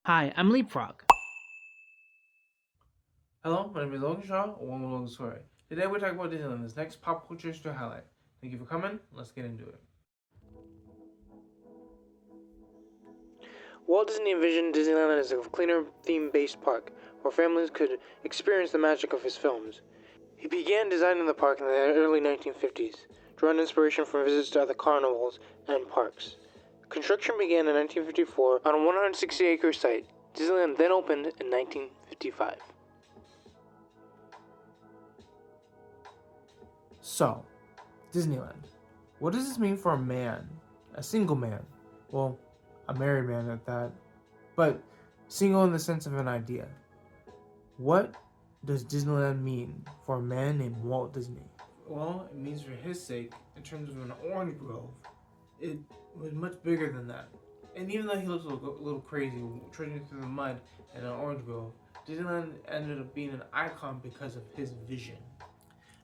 Hi, I'm Leapfrog. Hello, my name is Logan Shaw, or one Logan Story. Today we're talking about Disneyland, this next pop culture history highlight. Thank you for coming. Let's get into it. Walt Disney envisioned Disneyland as a cleaner, theme-based park where families could experience the magic of his films. He began designing the park in the early 1950s, drawing inspiration from visits to other carnivals and parks. Construction began in 1954 on a 160-acre site. Disneyland then opened in 1955. So, Disneyland. What does this mean for a man? A single man? Well, a married man at that. But single in the sense of an idea. What does Disneyland mean for a man named Walt Disney? Well, it means for his sake, in terms of an orange grove, it was much bigger than that. And even though he looks a little crazy trudging through the mud in an orange grove, Disneyland ended up being an icon because of his vision.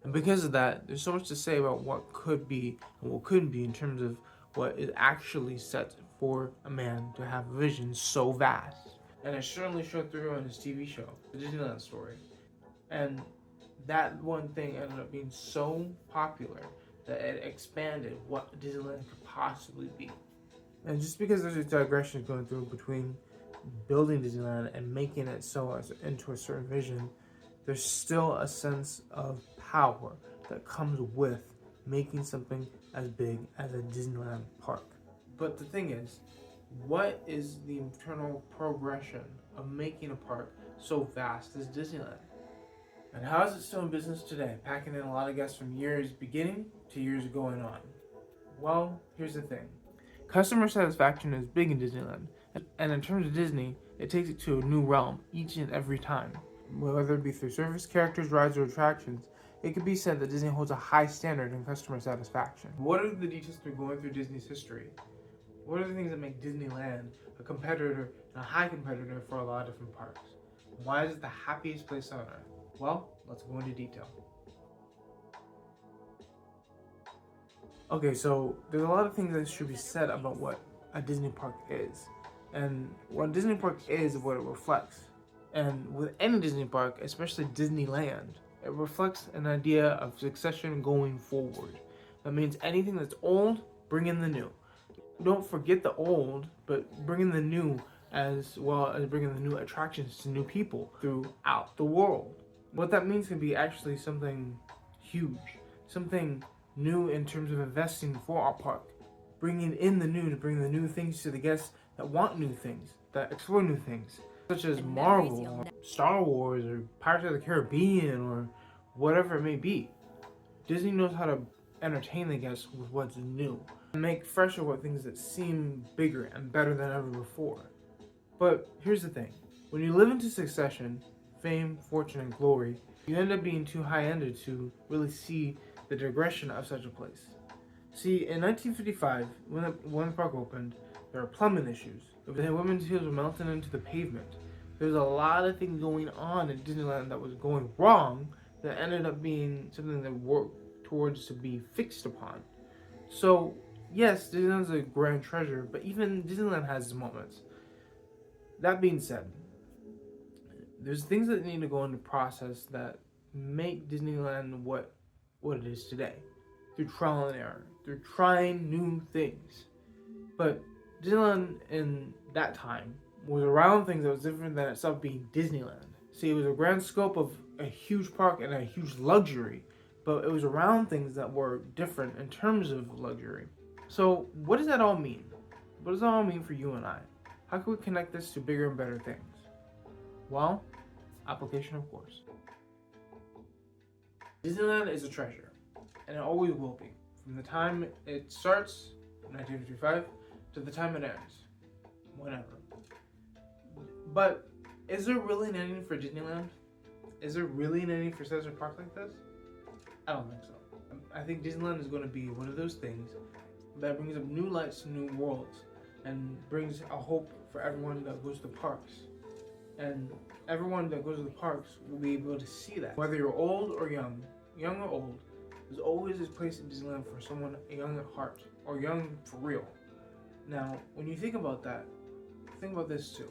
And because of that, there's so much to say about what could be and what couldn't be in terms of what is actually set for a man to have a vision so vast. And it certainly showed through on his TV show, The Disneyland Story. And that one thing ended up being so popular that it expanded what Disneyland could possibly be. And just because there's a digression going through between building Disneyland and making it so as into a certain vision, there's still a sense of power that comes with making something as big as a Disneyland park. But the thing is, what is the internal progression of making a park so vast as Disneyland? And how is it still in business today, packing in a lot of guests from years beginning to years going on? Well, here's the thing. Customer satisfaction is big in Disneyland, and in terms of Disney, it takes it to a new realm each and every time. Whether it be through service, characters, rides, or attractions, it could be said that Disney holds a high standard in customer satisfaction. What are the details through going through Disney's history? What are the things that make Disneyland a competitor and a high competitor for a lot of different parks? Why is it the happiest place on earth? Well, let's go into detail. Okay, so there's a lot of things that should be said about what a Disney park is. And what a Disney park is what it reflects. And with any Disney park, especially Disneyland, it reflects an idea of succession going forward. That means anything that's old, bring in the new. Don't forget the old, but bring in the new as well as bringing the new attractions to new people throughout the world. What that means can be actually something huge, something new in terms of investing for our park, bringing in the new to bring the new things to the guests that want new things, that explore new things, such as Marvel, or Star Wars, or Pirates of the Caribbean, or whatever it may be. Disney knows how to entertain the guests with what's new and make fresher with things that seem bigger and better than ever before. But here's the thing. When you live into succession, fame, fortune, and glory, you end up being too high-ended to really see the digression of such a place. See, in 1955, when the park opened, there were plumbing issues. The women's heels were melting into the pavement. There was a lot of things going on in Disneyland that was going wrong that ended up being something that worked towards to be fixed upon. So, yes, Disneyland's a grand treasure, but even Disneyland has its moments. That being said, there's things that need to go into process that make Disneyland what it is today through trial and error, through trying new things. But Disneyland in that time was around things that was different than itself being Disneyland. See, it was a grand scope of a huge park and a huge luxury, but it was around things that were different in terms of luxury. So, what does that all mean? What does that all mean for you and I? How can we connect this to bigger and better things? Well, application, of course. Disneyland is a treasure, and it always will be. From the time it starts, 1955, to the time it ends, whenever. But is there really an ending for Disneyland? Is there really an ending for such a park like this? I don't think so. I think Disneyland is going to be one of those things that brings up new lights to new worlds and brings a hope for everyone that goes to the parks. And everyone that goes to the parks will be able to see that. Whether you're old or young or old, there's always this place in Disneyland for someone young at heart or young for real. Now, when you think about that, think about this too.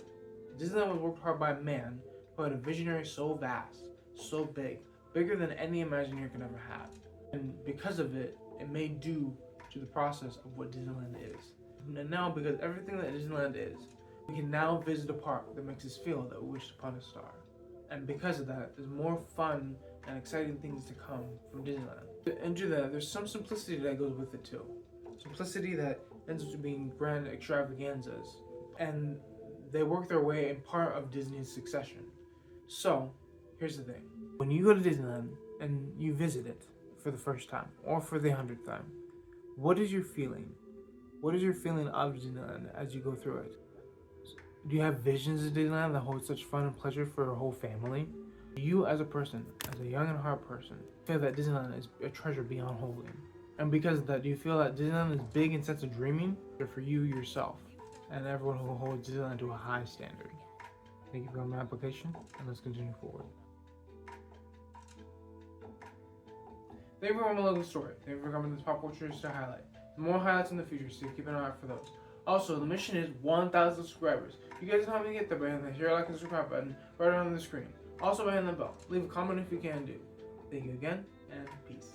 Disneyland was worked hard by a man who had a visionary so vast, so big, bigger than any Imagineer could ever have. And because of it, it made due to the process of what Disneyland is. And now, because everything that Disneyland is, we can now visit a park that makes us feel that we wished upon a star. And because of that, there's more fun and exciting things to come from Disneyland. And to that, there's some simplicity that goes with it too. Simplicity that ends up being grand extravaganzas. And they work their way in part of Disney's succession. So, here's the thing. When you go to Disneyland and you visit it for the first time, or for the 100th time, what is your feeling? What is your feeling of Disneyland as you go through it? Do you have visions of Disneyland that hold such fun and pleasure for your whole family? You as a person, as a young and hard person, feel that Disneyland is a treasure beyond holding. And because of that, do you feel that Disneyland is big in sense of dreaming, or for you yourself, and everyone who holds Disneyland to a high standard? Thank you for my application, and let's continue forward. Thank you for my logo story. Thank you for coming to this pop culture to highlight. More highlights in the future, so keep an eye out for those. Also, the mission is 1,000 subscribers. You guys know how to get there by hitting the share, like, and subscribe button right on the screen. Also, by hitting the bell. Leave a comment if you can do. Thank you again, and peace.